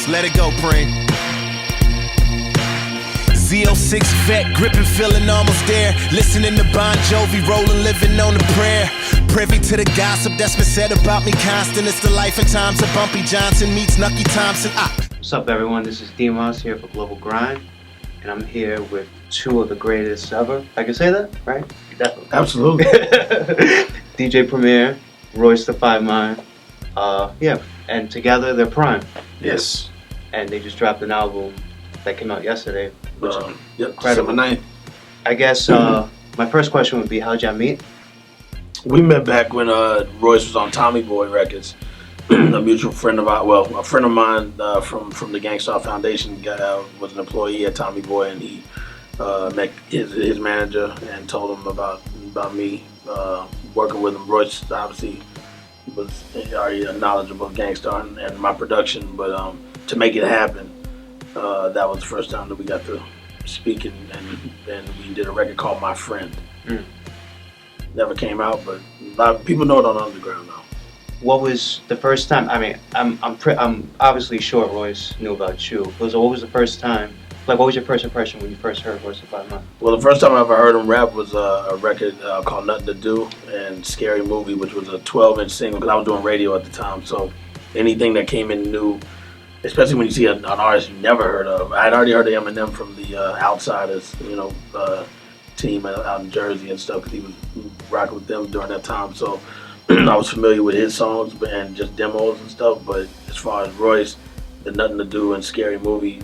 Royce, let it go, Preem. Z06 vet, gripping, feeling almost there. Listening to Bon Jovi, rolling, living on a prayer. Privy to the gossip that's been said about me constant. It's the life and times of Bumpy Johnson meets Nucky Thompson. What's up, everyone? This is Demos here for GlobalGrind, and I'm here with two of the greatest ever. I can say that, right? Absolutely. DJ Premier, Royce the PRhyme. Yeah, and together they're PRhyme. Yes. And they just dropped an album that came out yesterday. Which is incredible. December 9th. I guess my first question would be, how'd y'all meet? We met back when Royce was on Tommy Boy Records. A mutual friend of ours, a friend of mine from the Gangstar Foundation was an employee at Tommy Boy, and he met his manager and told him about me working with him. Royce obviously was already knowledgeable of Gangstar and my production, but to make it happen, that was the first time that we got to speak, and we did a record called My Friend. Never came out, but a lot of people know it on Underground now. What was the first time? I mean, I'm obviously sure Royce knew about you. What was the first time? Like, what was your first impression when you first heard Royce the PRhyme? Well, the first time I ever heard him rap was a record called Nothing to Do and Scary Movie, which was a 12-inch single, because I was doing radio at the time. So anything that came in new, especially when you see an artist you never heard of. I had already heard of Eminem from the Outsiders, team out in Jersey and stuff, because he was rocking with them during that time. So I was familiar with his songs and just demos and stuff. But as far as Royce, the Nothing to Do and Scary Movie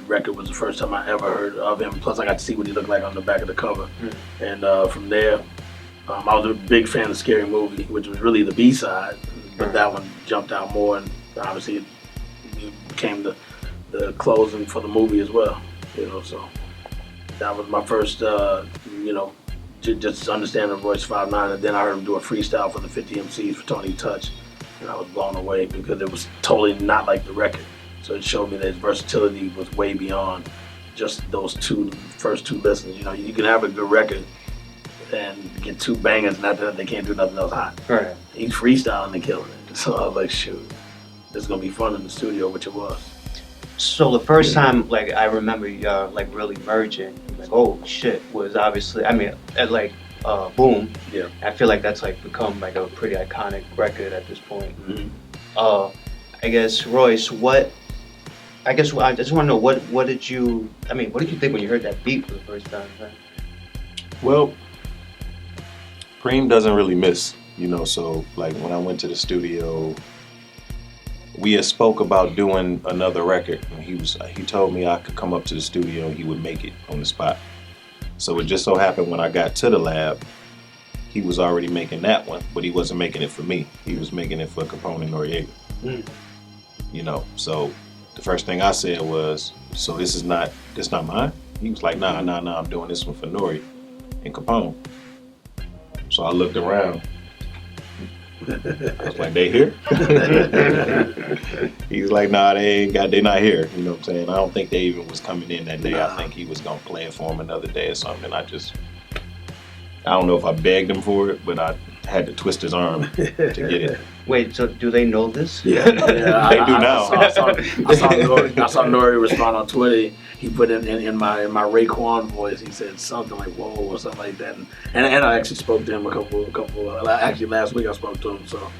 record was the first time I ever heard of him. Plus, I got to see what he looked like on the back of the cover. And from there, I was a big fan of Scary Movie, which was really the B-side. But that one jumped out more, and obviously it became the closing for the movie as well. So that was my first, just understanding Royce 5'9", and then I heard him do a freestyle for the 50 MCs for Tony Touch, and I was blown away because it was totally not like the record. So it showed me that his versatility was way beyond just those first two listens. You can have a good record and get two bangers, not that they can't do nothing else hot. Right. He's freestyling and killing it. So I was like, shoot, this is gonna be fun in the studio, which it was. So the first time, like, I remember like really merging, like, oh shit, was obviously, I mean, at like Boom. Yeah. I feel like that's like become like a pretty iconic record at this point. I guess Royce, I just want to know what did you think when you heard that beat for the first time? Right? Well, PRhyme doesn't really miss, so like when I went to the studio, we had spoke about doing another record, and he told me I could come up to the studio and he would make it on the spot. So it just so happened when I got to the lab, he was already making that one, but he wasn't making it for me. He was making it for Capone and Noriega. So the first thing I said was, so this not mine? He was like, nah, I'm doing this one for Nori and Capone. So I looked around. I was like, they here? He's like, nah, they not here. You know what I'm saying? I don't think they even was coming in that day. I think he was gonna play it for him another day or something. I don't know if I begged him for it, but I had to twist his arm to get it. Wait, so do they know this? Yeah, they do now. I saw Nori respond on Twitter. He put in my Raekwon voice. He said something like "whoa" or something like that, and I actually spoke to him a couple. Actually, last week I spoke to him. So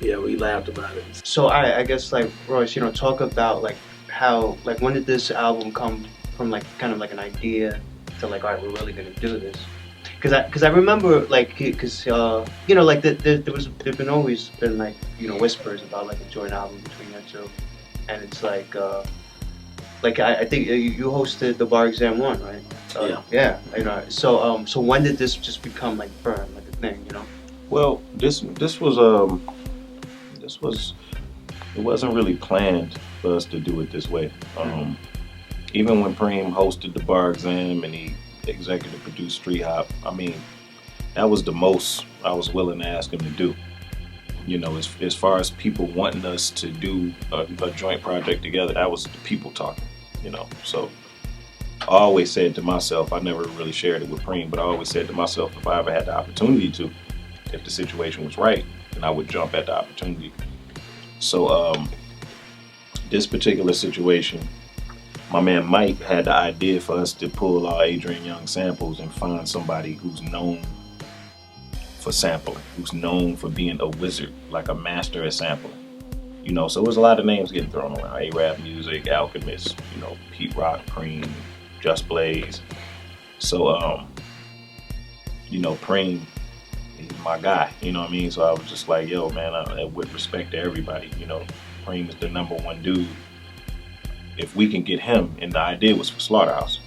yeah, we laughed about it. So I guess like Royce, talk about like how, like, when did this album come from, like kind of like an idea to like, all right, we're really gonna do this? Because I remember, like, like there've been always been like whispers about like a joint album between you two, and it's like I think you hosted the Bar Exam 1, right? Yeah. Yeah. So when did this just become like firm, like a thing? Well, this was it wasn't really planned for us to do it this way. Even when PRhyme hosted the Bar Exam and he executive produced Street Hop, I mean, that was the most I was willing to ask him to do. As far as people wanting us to do a joint project together, that was the people talking, So I always said to myself, I never really shared it with PRhyme, but I always said to myself, if I ever had the opportunity to, if the situation was right, then I would jump at the opportunity. So this particular situation, my man Mike had the idea for us to pull our Adrian Young samples and find somebody who's known for sampling, who's known for being a wizard, like a master at sampling. You know, so there's a lot of names getting thrown around. A-Rap Music, Alchemist, you know, Pete Rock, PRhyme, Just Blaze. So, you know, PRhyme, he's my guy, you know what I mean? So I was just like, yo, man, with respect to everybody, you know, PRhyme is the #1 dude. If we can get him, and the idea was for Slaughterhouse,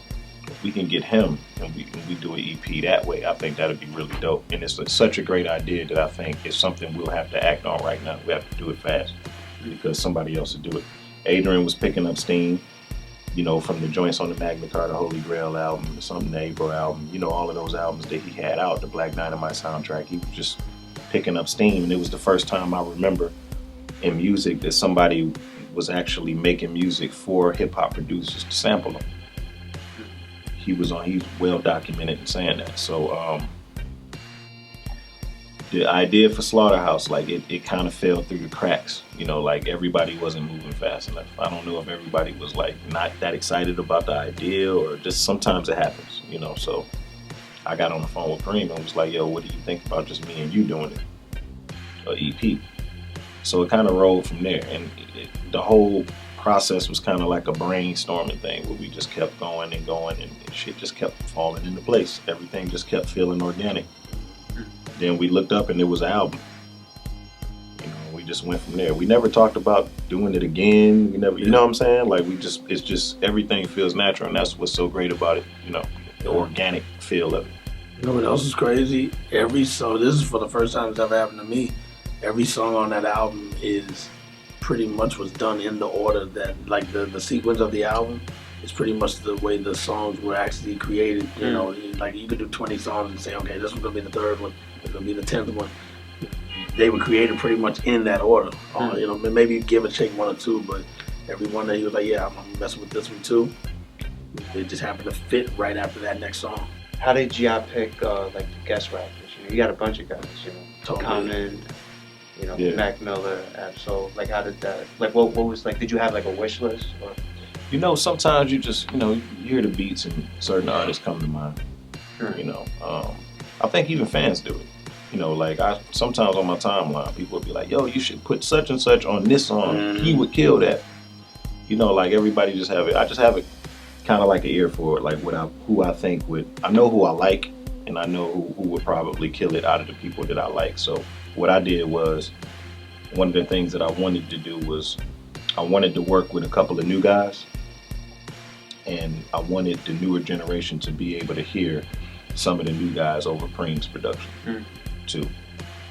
if we can get him and we do an EP that way, I think that'd be really dope. And it's such a great idea that I think it's something we'll have to act on right now. We have to do it fast because somebody else will do it. Adrian was picking up steam, you know, from the joints on the Magna Carta Holy Grail album, the Something April album, you know, all of those albums that he had out, the Black Dynamite soundtrack. He was just picking up steam, and it was the first time I remember in music that somebody was actually making music for hip-hop producers to sample them. He's well documented in saying that. So the idea for Slaughterhouse, like it kind of fell through the cracks, you know, like everybody wasn't moving fast enough. I don't know if everybody was like not that excited about the idea, or just sometimes it happens, you know. So I got on the phone with PRhyme and was like, yo, what do you think about just me and you doing it, an EP? So it kind of rolled from there, and the whole process was kind of like a brainstorming thing where we just kept going and going, and shit just kept falling into place. Everything just kept feeling organic. Then we looked up and it was an album. You know, we just went from there. We never talked about doing it again. We never, you know what I'm saying? Like it's just everything feels natural, and that's what's so great about it. You know, the organic feel of it. You know what else is crazy? Every song, this is for the first time it's ever happened to me. Every song on that album is pretty much was done in the order that, like the sequence of the album is pretty much the way the songs were actually created. You know, like you could do 20 songs and say, okay, this one's gonna be the third one, it's gonna be the 10th one. They were created pretty much in that order. You know, maybe give or take one or two, but every one that he was like, yeah, I'm messing with this one too. It just happened to fit right after that next song. How did y'all pick like the guest rappers? You know, you got a bunch of guys, you know, Totally. Common, you know, Yeah. Mac Miller, Absol. Like, how did that? Like, what was like? Did you have like a wish list? Or? You know, sometimes you just, you know, you hear the beats and certain artists come to mind. You know, I think even fans do it. You know, like sometimes on my timeline, people would be like, yo, you should put such and such on this song. He would kill that. You know, like everybody just have it. I just have it kind of like an ear for it, like who I think would, I know who I like, and I know who would probably kill it out of the people that I like. So what I did was, one of the things that I wanted to do was, I wanted to work with a couple of new guys, and I wanted the newer generation to be able to hear some of the new guys over PRhyme's production too.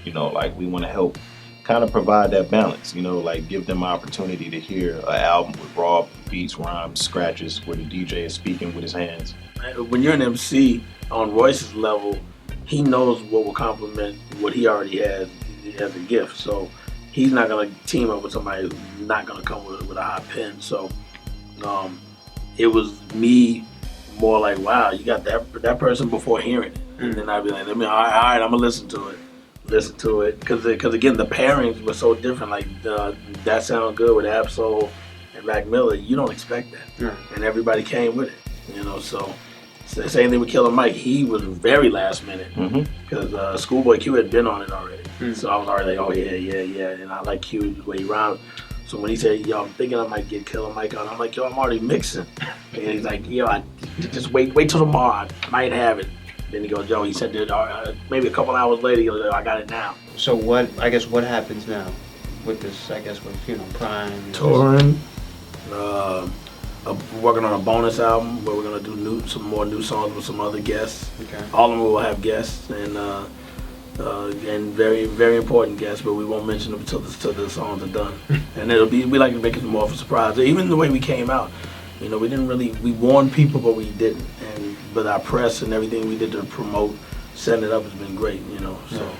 You know, like we want to help kind of provide that balance, you know, like give them opportunity to hear an album with raw beats, rhymes, scratches, where the DJ is speaking with his hands. When you're an MC on Royce's level, he knows what will complement what he already has. He has a gift, so he's not gonna team up with somebody who's not gonna come with a hot pen. So it was me more like, wow, you got that person before hearing it, and then I'd be like, all right, I'm gonna listen to it, because again, the pairings were so different. Like That Sound Good with Absol and Mac Miller, you don't expect that, and everybody came with it, you know. So same thing with Killer Mike. He was very last minute because Schoolboy Q had been on it already, so I was already like, oh yeah, and I like Q the way he rhymed. So when he said, yo, I'm thinking I might get Killer Mike on, I'm like, yo, I'm already mixing. And he's like, yo, just wait till tomorrow, I might have it. Then he goes, yo, he said that maybe a couple hours later, he goes, yo, I got it now. So what happens now with this? I guess with, you know, PRhyme. Touring, working on a bonus album where we're gonna do some more new songs with some other guests. Okay. All of them will have guests, and very, very important guests, but we won't mention them until the songs are done. And we like to make it more of a surprise. Even the way we came out, you know, we warned people, but we didn't. But our press and everything we did to promote, setting it up has been great, you know. So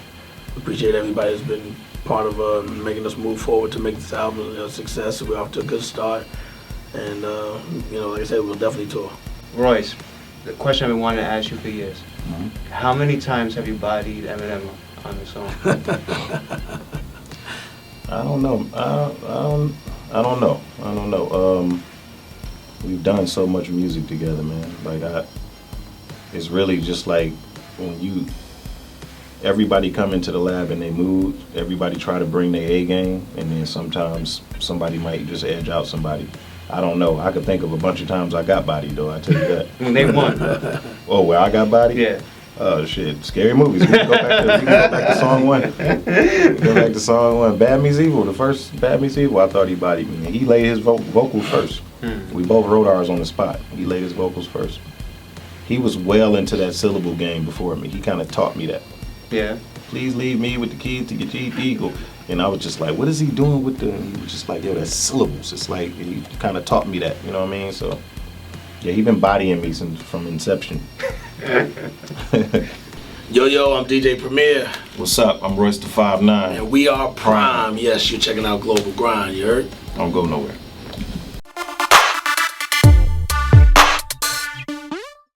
appreciate everybody that's been part of making us move forward to make this album a success. We're off to a good start, and you know, like I said, we'll definitely tour. Royce, the question I've been wanting to ask you for years: how many times have you bodied Eminem on the song? I don't know. I don't know. We've done so much music together, man. Like it's really just like when everybody come into the lab and they mood, everybody try to bring their A game, and then sometimes somebody might just edge out somebody. I don't know. I could think of a bunch of times I got bodied, though. I tell you that. When they won. Oh, where I got bodied? Yeah. Oh shit! Scary movies. We can go back to song one. Go back to song one. Bad Meets Evil. The first Bad Meets Evil. I thought he bodied me. He laid his vocals first. We both wrote ours on the spot. He laid his vocals first. He was well into that syllable game before me. He kind of taught me that. Yeah. Please leave me with the keys to your Jeep Eagle. And I was just like, what is he doing with the? He was just like, yo, that's syllables. It's like he kind of taught me that. You know what I mean? So. Yeah, he been bodying me from inception. Yo, I'm DJ Premier. What's up? I'm Royce the 5'9". And we are PRhyme. Yes, you're checking out Global Grind, you heard? Don't go nowhere.